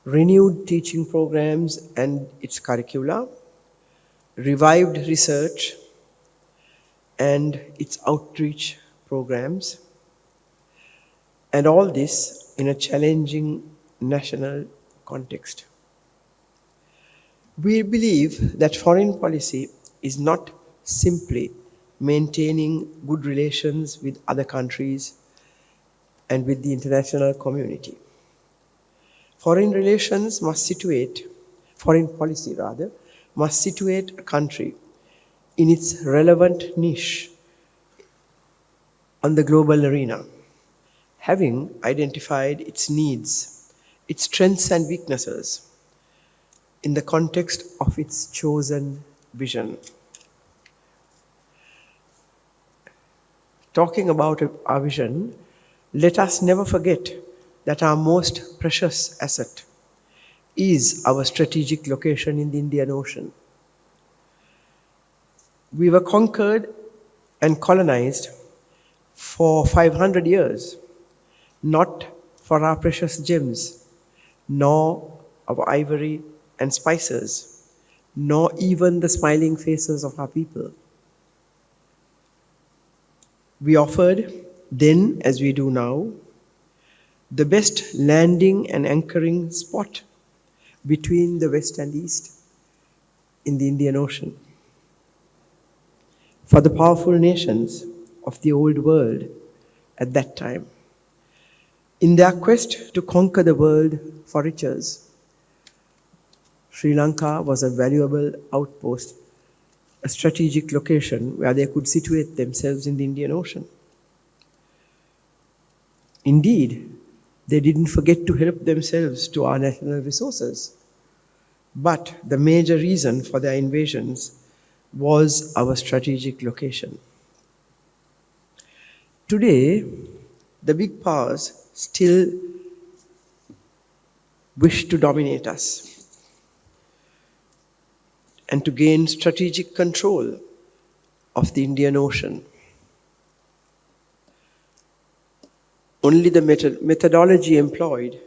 renewed teaching programs and its curricula, revived research and its outreach programs, and all this in a challenging national context. We believe that foreign policy is not simply maintaining good relations with other countries and with the international community. Foreign policy must situate a country in its relevant niche on the global arena, having identified its needs, its strengths and weaknesses in the context of its chosen vision. Talking about our vision, let us never forget that our most precious asset is our strategic location in the Indian Ocean. We were conquered and colonized for 500 years, not for our precious gems, nor our ivory and spices, nor even the smiling faces of our people. We offered then, as we do now, the best landing and anchoring spot between the West and East in the Indian Ocean. For the powerful nations of the old world at that time, in their quest to conquer the world for riches, Sri Lanka was a valuable outpost, a strategic location where they could situate themselves in the Indian Ocean. Indeed, they didn't forget to help themselves to our national resources. But the major reason for their invasions was our strategic location. Today, the big powers still wish to dominate us and to gain strategic control of the Indian Ocean. Only the methodology employed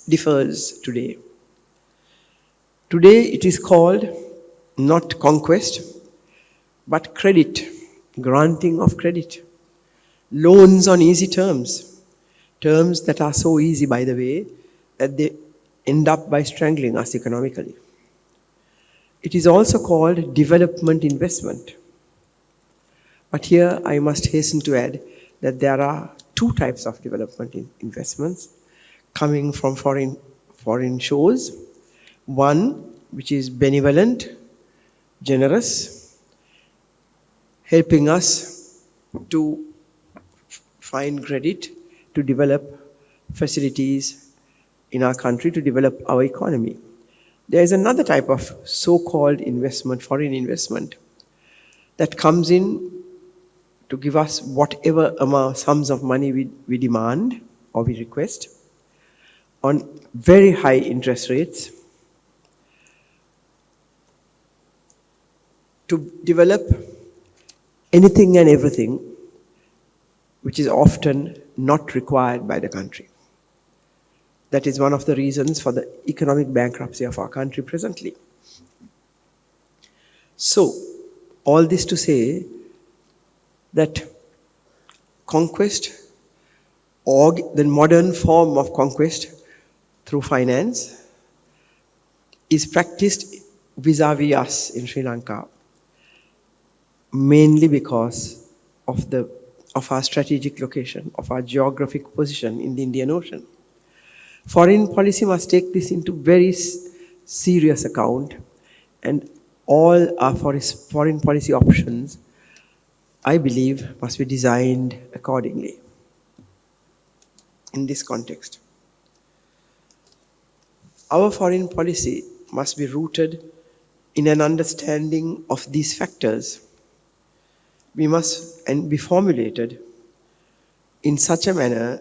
differs today. Today it is called not conquest, but credit, granting of credit, loans on easy terms that are so easy, by the way, that they end up by strangling us economically. It is also called development investment. But here I must hasten to add that there are two types of development investments coming from foreign shores. One, which is benevolent, generous, helping us to find credit to develop facilities in our country, to develop our economy. There is another type of so-called investment, foreign investment, that comes in to give us whatever sums of money we demand or we request on very high interest rates to develop anything and everything which is often not required by the country. That is one of the reasons for the economic bankruptcy of our country presently. So, all this to say that conquest, or the modern form of conquest through finance, is practiced vis-a-vis us in Sri Lanka, mainly because of our strategic location, of our geographic position in the Indian Ocean. Foreign policy must take this into very serious account, and all our foreign policy options, I believe, must be designed accordingly in this context. Our foreign policy must be rooted in an understanding of these factors. We must be formulated in such a manner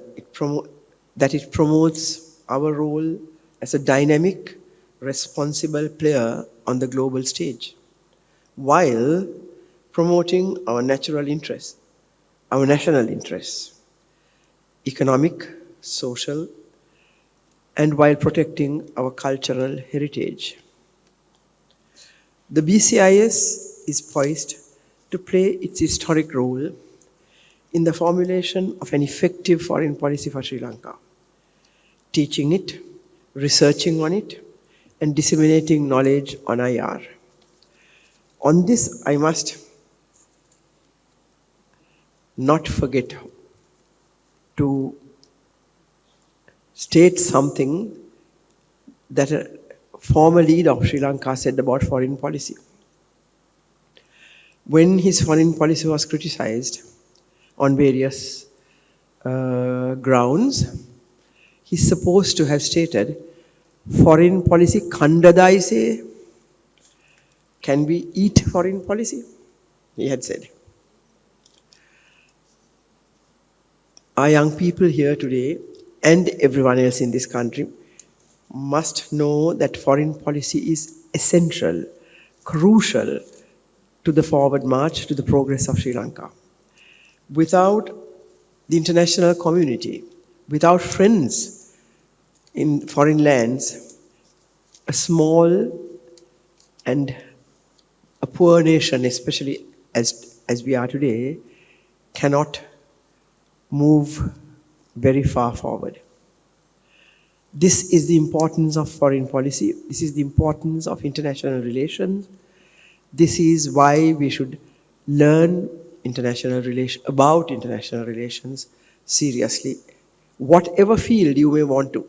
that it promotes our role as a dynamic, responsible player on the global stage, while promoting our national interests, economic, social, and while protecting our cultural heritage. The BCIS is poised to play its historic role in the formulation of an effective foreign policy for Sri Lanka, teaching it, researching on it, and disseminating knowledge on IR. On this, I must not forget to state something that a former leader of Sri Lanka said about foreign policy. When his foreign policy was criticized on various grounds, he's supposed to have stated, foreign policy kandadaise, can we eat foreign policy? He had said. Our young people here today and everyone else in this country must know that foreign policy is essential, crucial to the forward march, to the progress of Sri Lanka. Without the international community, without friends in foreign lands, a small and a poor nation, especially as we are today, cannot move very far forward. This is the importance of foreign policy. This is the importance of international relations. This is why we should learn about international relations seriously. Whatever field you may want to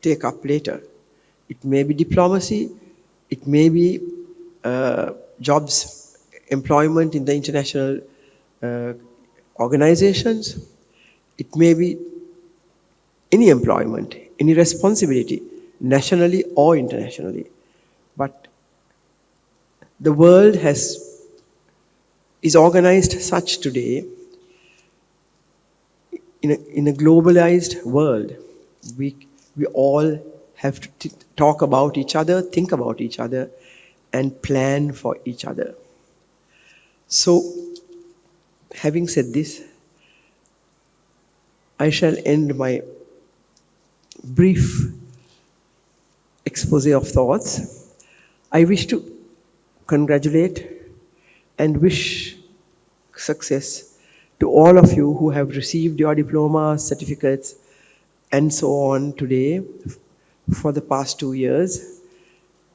take up later. It may be diplomacy, it may be jobs, employment in the international organizations, it may be any employment, any responsibility, nationally or internationally. But the world is organized such today, in a globalized world, we all have to talk about each other, think about each other, and plan for each other. So, having said this, I shall end my brief expose of thoughts. I wish to congratulate and wish success to all of you who have received your diplomas, certificates, and so on today for the past 2 years.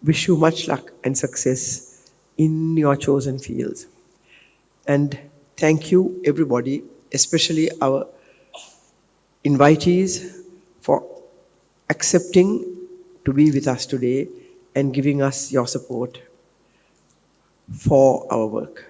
Wish you much luck and success in your chosen fields. And thank you everybody, especially our invitees, for accepting to be with us today and giving us your support for our work.